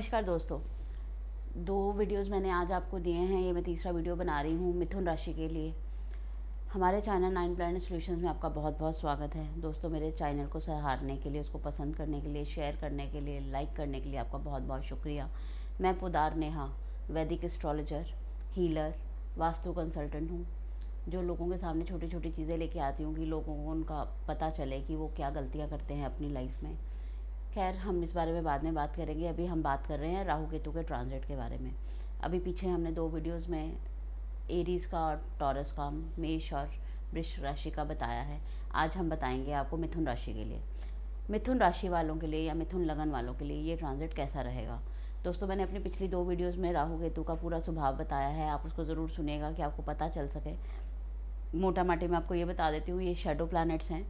नमस्कार दोस्तों। 2 वीडियोस मैंने आज आपको दिए हैं, ये मैं तीसरा वीडियो बना रही हूँ मिथुन राशि के लिए। हमारे चैनल 9 प्लैनेट सॉल्यूशंस में आपका बहुत बहुत स्वागत है। दोस्तों, मेरे चैनल को सराहने के लिए, उसको पसंद करने के लिए, शेयर करने के लिए, लाइक करने के लिए आपका बहुत बहुत शुक्रिया। मैं पुदार नेहा, वैदिक एस्ट्रोलॉजर, हीलर, वास्तु कंसल्टेंट हूँ, जो लोगों के सामने छोटी छोटी चीज़ें लेके आती हूँ कि लोगों को उनका पता चले कि वो क्या गलतियाँ करते हैं अपनी लाइफ में। खैर, हम इस बारे में बाद में बात करेंगे। अभी हम बात कर रहे हैं राहु केतु के ट्रांजिट के बारे में। अभी पीछे हमने 2 वीडियोस में एरीज़ का और टॉरस का, मेष और वृष राशि का बताया है। आज हम बताएंगे आपको मिथुन राशि के लिए, मिथुन राशि वालों के लिए या मिथुन लगन वालों के लिए ये ट्रांजिट कैसा रहेगा। दोस्तों, मैंने अपनी पिछली 2 वीडियोज़ में राहु केतु का पूरा स्वभाव बताया है, आप उसको ज़रूर सुनिएगा कि आपको पता चल सके। मोटा माटी मैं आपको ये बता देती हूँ, ये शैडो प्लैनेट्स हैं,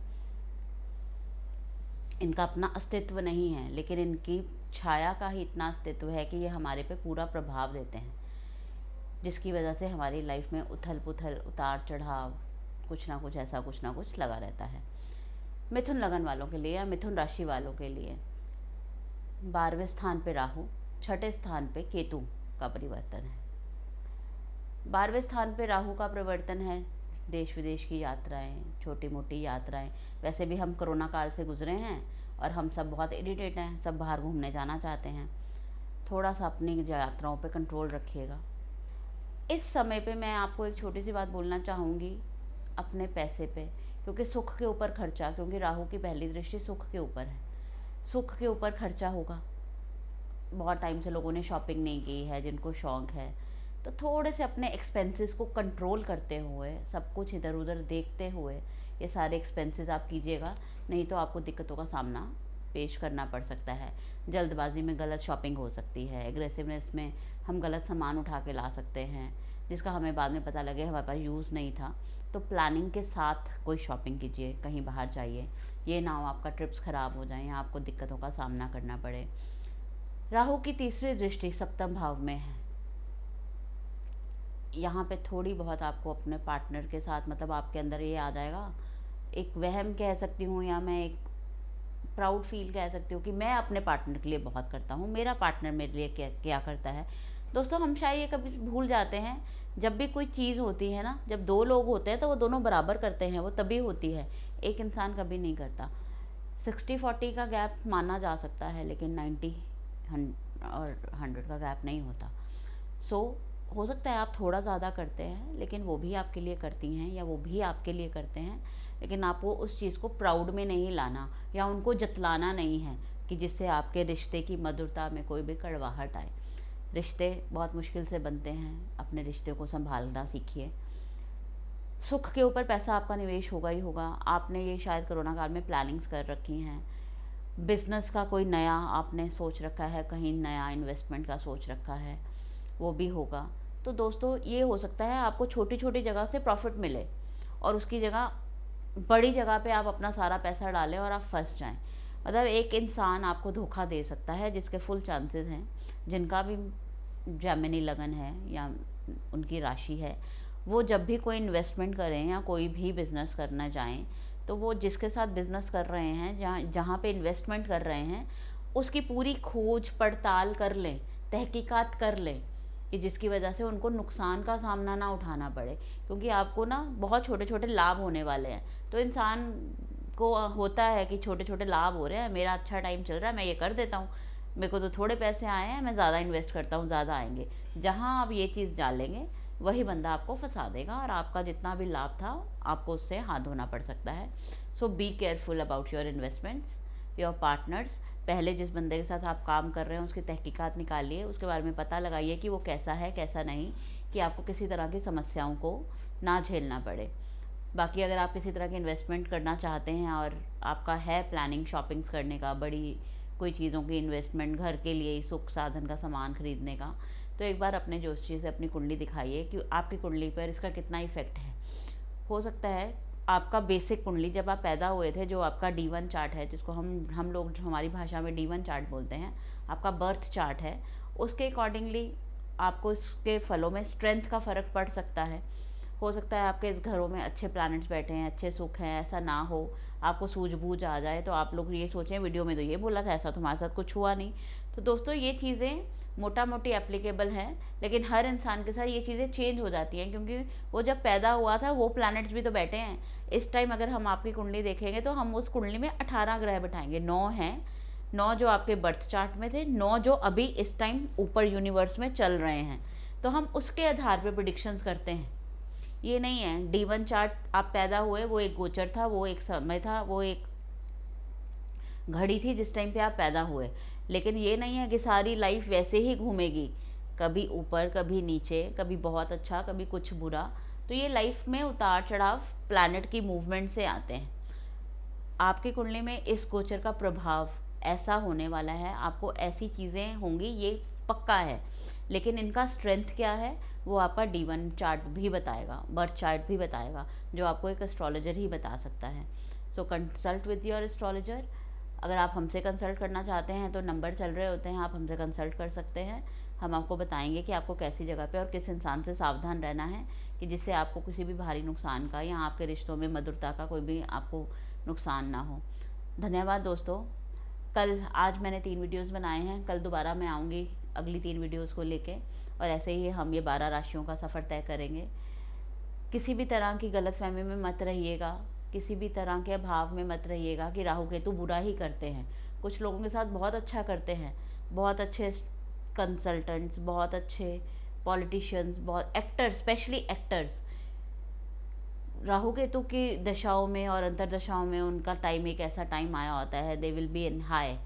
इनका अपना अस्तित्व नहीं है, लेकिन इनकी छाया का ही इतना अस्तित्व है कि ये हमारे पे पूरा प्रभाव देते हैं, जिसकी वजह से हमारी लाइफ में उथल पुथल, उतार चढ़ाव, कुछ ना कुछ लगा रहता है। मिथुन लगन वालों के लिए या मिथुन राशि वालों के लिए 12वें स्थान पे राहु, 6ठे स्थान पे केतु का परिवर्तन है। 12वें स्थान पे राहु का परिवर्तन है देश विदेश की यात्राएं, छोटी मोटी यात्राएं। वैसे भी हम कोरोना काल से गुजरे हैं और हम सब बहुत इरिटेट हैं, सब बाहर घूमने जाना चाहते हैं। थोड़ा सा अपनी यात्राओं पे कंट्रोल रखिएगा। इस समय पे मैं आपको एक छोटी सी बात बोलना चाहूँगी अपने पैसे पे, क्योंकि सुख के ऊपर खर्चा, क्योंकि राहु की पहली दृष्टि सुख के ऊपर है, सुख के ऊपर खर्चा होगा। बहुत टाइम से लोगों ने शॉपिंग नहीं की है, जिनको शौक़ है, तो थोड़े से अपने एक्सपेंसेस को कंट्रोल करते हुए, सब कुछ इधर उधर देखते हुए ये सारे एक्सपेंसेस आप कीजिएगा, नहीं तो आपको दिक्कतों का सामना पेश करना पड़ सकता है। जल्दबाजी में गलत शॉपिंग हो सकती है, एग्रेसिवनेस में हम गलत सामान उठा के ला सकते हैं, जिसका हमें बाद में पता लगे हमारे पास यूज़ नहीं था। तो प्लानिंग के साथ कोई शॉपिंग कीजिए, कहीं बाहर जाइए, ये ना हो आपका ट्रिप्स ख़राब हो जाए या आपको दिक्कतों का सामना करना पड़े। राहु की तीसरी दृष्टि सप्तम भाव में है। यहाँ पे थोड़ी बहुत आपको अपने पार्टनर के साथ, मतलब आपके अंदर ये आ जाएगा, एक वहम कह सकती हूँ या मैं एक प्राउड फील कह सकती हूँ कि मैं अपने पार्टनर के लिए बहुत करता हूँ, मेरा पार्टनर मेरे लिए क्या क्या करता है। दोस्तों, हम शायद ये कभी भूल जाते हैं, जब भी कोई चीज़ होती है ना, जब 2 लोग होते हैं तो वो दोनों बराबर करते हैं, वो तभी होती है, एक इंसान कभी नहीं करता। 60-40 का गैप माना जा सकता है, लेकिन 90 और 100 का गैप नहीं होता। हो सकता है आप थोड़ा ज़्यादा करते हैं, लेकिन वो भी आपके लिए करती हैं या वो भी आपके लिए करते हैं, लेकिन आपको उस चीज़ को प्राउड में नहीं लाना या उनको जतलाना नहीं है कि जिससे आपके रिश्ते की मधुरता में कोई भी कड़वाहट आए। रिश्ते बहुत मुश्किल से बनते हैं, अपने रिश्ते को संभालना सीखिए। सुख के ऊपर पैसा आपका निवेश होगा ही होगा। आपने ये शायद कोरोना काल में प्लानिंग्स कर रखी हैं, बिज़नेस का कोई नया आपने सोच रखा है, कहीं नया इन्वेस्टमेंट का सोच रखा है, वो भी होगा। तो दोस्तों, ये हो सकता है आपको छोटी छोटी जगह से प्रॉफिट मिले और उसकी जगह बड़ी जगह पे आप अपना सारा पैसा डालें और आप फंस जाएं। मतलब एक इंसान आपको धोखा दे सकता है, जिसके फुल चांसेस हैं, जिनका भी जेमिनी लगन है या उनकी राशि है, वो जब भी कोई इन्वेस्टमेंट करें या कोई भी बिज़नेस करना जाएं, तो वो जिसके साथ बिज़नेस कर रहे हैं, जहाँ पे इन्वेस्टमेंट कर रहे हैं, उसकी पूरी खोज पड़ताल कर लें, तहकीकात कर लें, कि जिसकी वजह से उनको नुकसान का सामना ना उठाना पड़े। क्योंकि आपको ना बहुत छोटे छोटे लाभ होने वाले हैं, तो इंसान को होता है कि छोटे छोटे लाभ हो रहे हैं, मेरा अच्छा टाइम चल रहा है, मैं ये कर देता हूँ, मेरे को तो थोड़े पैसे आए हैं, मैं ज़्यादा इन्वेस्ट करता हूँ, ज़्यादा आएंगे। जहाँ आप ये चीज़ डालेंगे, वही बंदा आपको फंसा देगा और आपका जितना भी लाभ था आपको उससे हाथ धोना पड़ सकता है। So be careful about your investments, your partners. पहले जिस बंदे के साथ आप काम कर रहे हैं उसकी तहकीकात निकालिए, उसके बारे में पता लगाइए कि वो कैसा है कैसा नहीं, कि आपको किसी तरह की समस्याओं को ना झेलना पड़े। बाकी अगर आप किसी तरह की इन्वेस्टमेंट करना चाहते हैं और आपका है प्लानिंग शॉपिंग्स करने का, बड़ी कोई चीज़ों की इन्वेस्टमेंट, घर के लिए सुख साधन का सामान खरीदने का, तो एक बार अपने जोशी से अपनी कुंडली दिखाइए कि आपकी कुंडली पर इसका कितना इफेक्ट है। हो सकता है आपका बेसिक कुंडली, जब आप पैदा हुए थे, जो आपका D1 चार्ट है, जिसको हम लोग हमारी भाषा में D1 चार्ट बोलते हैं, आपका बर्थ चार्ट है, उसके अकॉर्डिंगली आपको इसके फलों में स्ट्रेंथ का फ़र्क पड़ सकता है। हो सकता है आपके इस घरों में अच्छे प्लैनेट्स बैठे हैं, अच्छे सुख हैं, ऐसा ना हो, आपको सूझबूझ आ जाए तो आप लोग ये सोचें वीडियो में तो ये बोला था, ऐसा तुम्हारे साथ कुछ हुआ नहीं। तो दोस्तों ये चीज़ें मोटा मोटी एप्लीकेबल हैं, लेकिन हर इंसान के साथ ये चीज़ें चेंज हो जाती हैं, क्योंकि वो जब पैदा हुआ था वो प्लैनेट्स भी तो बैठे हैं। इस टाइम अगर हम आपकी कुंडली देखेंगे तो हम उस कुंडली में 18 ग्रह बिठाएंगे, 9 हैं, 9 जो आपके बर्थ चार्ट में थे, 9 जो अभी इस टाइम ऊपर यूनिवर्स में चल रहे हैं, तो हम उसके आधार पर प्रिडिक्शंस करते हैं। ये नहीं है D1 चार्ट आप पैदा हुए, वो एक गोचर था, वो एक समय था, वो एक घड़ी थी जिस टाइम पे आप पैदा हुए, लेकिन ये नहीं है कि सारी लाइफ वैसे ही घूमेगी, कभी ऊपर कभी नीचे, कभी बहुत अच्छा कभी कुछ बुरा। तो ये लाइफ में उतार चढ़ाव प्लैनेट की मूवमेंट से आते हैं। आपकी कुंडली में इस गोचर का प्रभाव ऐसा होने वाला है, आपको ऐसी चीज़ें होंगी, ये पक्का है, लेकिन इनका स्ट्रेंथ क्या है वो आपका D1 चार्ट भी बताएगा, बर्थ चार्ट भी बताएगा, जो आपको एक एस्ट्रोलॉजर ही बता सकता है। सो कंसल्ट विद योर एस्ट्रोलॉजर। अगर आप हमसे कंसल्ट करना चाहते हैं तो नंबर चल रहे होते हैं, आप हमसे कंसल्ट कर सकते हैं। हम आपको बताएंगे कि आपको कैसी जगह पे और किस इंसान से सावधान रहना है कि जिससे आपको किसी भी भारी नुकसान का या आपके रिश्तों में मधुरता का कोई भी आपको नुकसान ना हो। धन्यवाद दोस्तों। आज मैंने 3 वीडियोस बनाए हैं, कल दोबारा मैं आऊँगी अगली 3 वीडियोस को लेके, और ऐसे ही हम ये 12 राशियों का सफ़र तय करेंगे। किसी भी तरह की गलतफहमी में मत रहिएगा, किसी भी तरह के भाव में मत रहिएगा कि राहु केतु बुरा ही करते हैं। कुछ लोगों के साथ बहुत अच्छा करते हैं, बहुत अच्छे कंसल्टेंट्स, बहुत अच्छे पॉलिटिशियंस, बहुत actors, specially actors, Rahu Ketu की दशाओं में और अंतरदशाओं में उनका टाइम एक ऐसा टाइम आया होता है, they will be in high.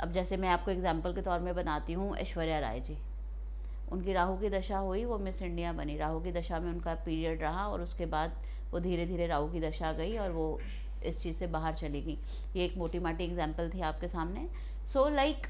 अब जैसे मैं आपको एग्जांपल के तौर में बनाती हूँ, ऐश्वर्या राय जी, उनकी राहु की दशा हुई, वो मिस इंडिया बनी, राहु की दशा में उनका पीरियड रहा और उसके बाद वो धीरे धीरे राहु की दशा गई और वो इस चीज़ से बाहर चली गई। ये एक मोटी माटी एग्जांपल थी आपके सामने। सो लाइक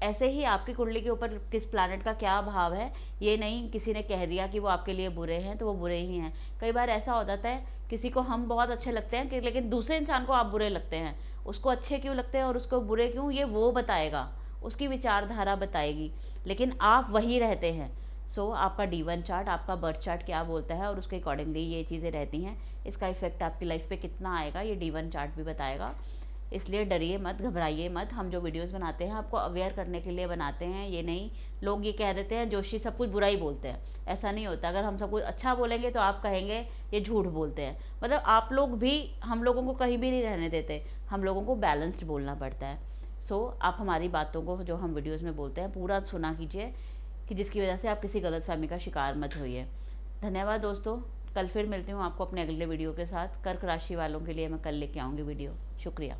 ऐसे ही आपकी कुंडली के ऊपर किस प्लैनेट का क्या भाव है, ये नहीं किसी ने कह दिया कि वो आपके लिए बुरे हैं तो वो बुरे ही हैं। कई बार ऐसा हो जाता है किसी को हम बहुत अच्छे लगते हैं कि लेकिन दूसरे इंसान को आप बुरे लगते हैं, उसको अच्छे क्यों लगते हैं और उसको बुरे क्यों, ये वो बताएगा, उसकी विचारधारा बताएगी, लेकिन आप वही रहते हैं। सो आपका D1 चार्ट, आपका बर्थ चार्ट क्या बोलता है और उसके अकॉर्डिंगली ये चीज़ें रहती हैं। इसका इफेक्ट आपकी लाइफ पे कितना आएगा ये D1 चार्ट भी बताएगा। इसलिए डरिए मत, घबराइए मत। हम जो वीडियोस बनाते हैं आपको अवेयर करने के लिए बनाते हैं। ये नहीं लोग ये कह देते हैं जोशी सब कुछ बुरा ही बोलते हैं, ऐसा नहीं होता। अगर हम सब कुछ अच्छा बोलेंगे तो आप कहेंगे ये झूठ बोलते हैं। मतलब आप लोग भी हम लोगों को कहीं भी नहीं रहने देते, हम लोगों को बैलेंस्ड बोलना पड़ता है। सो आप हमारी बातों को जो हम वीडियोस में बोलते हैं पूरा सुना कीजिए, कि जिसकी वजह से आप किसी गलतफहमी का शिकार मत होइए। धन्यवाद दोस्तों। कल फिर मिलती हूँ आपको अपने अगले वीडियो के साथ। कर्क राशि वालों के लिए मैं कल लेके आऊँगी वीडियो। शुक्रिया।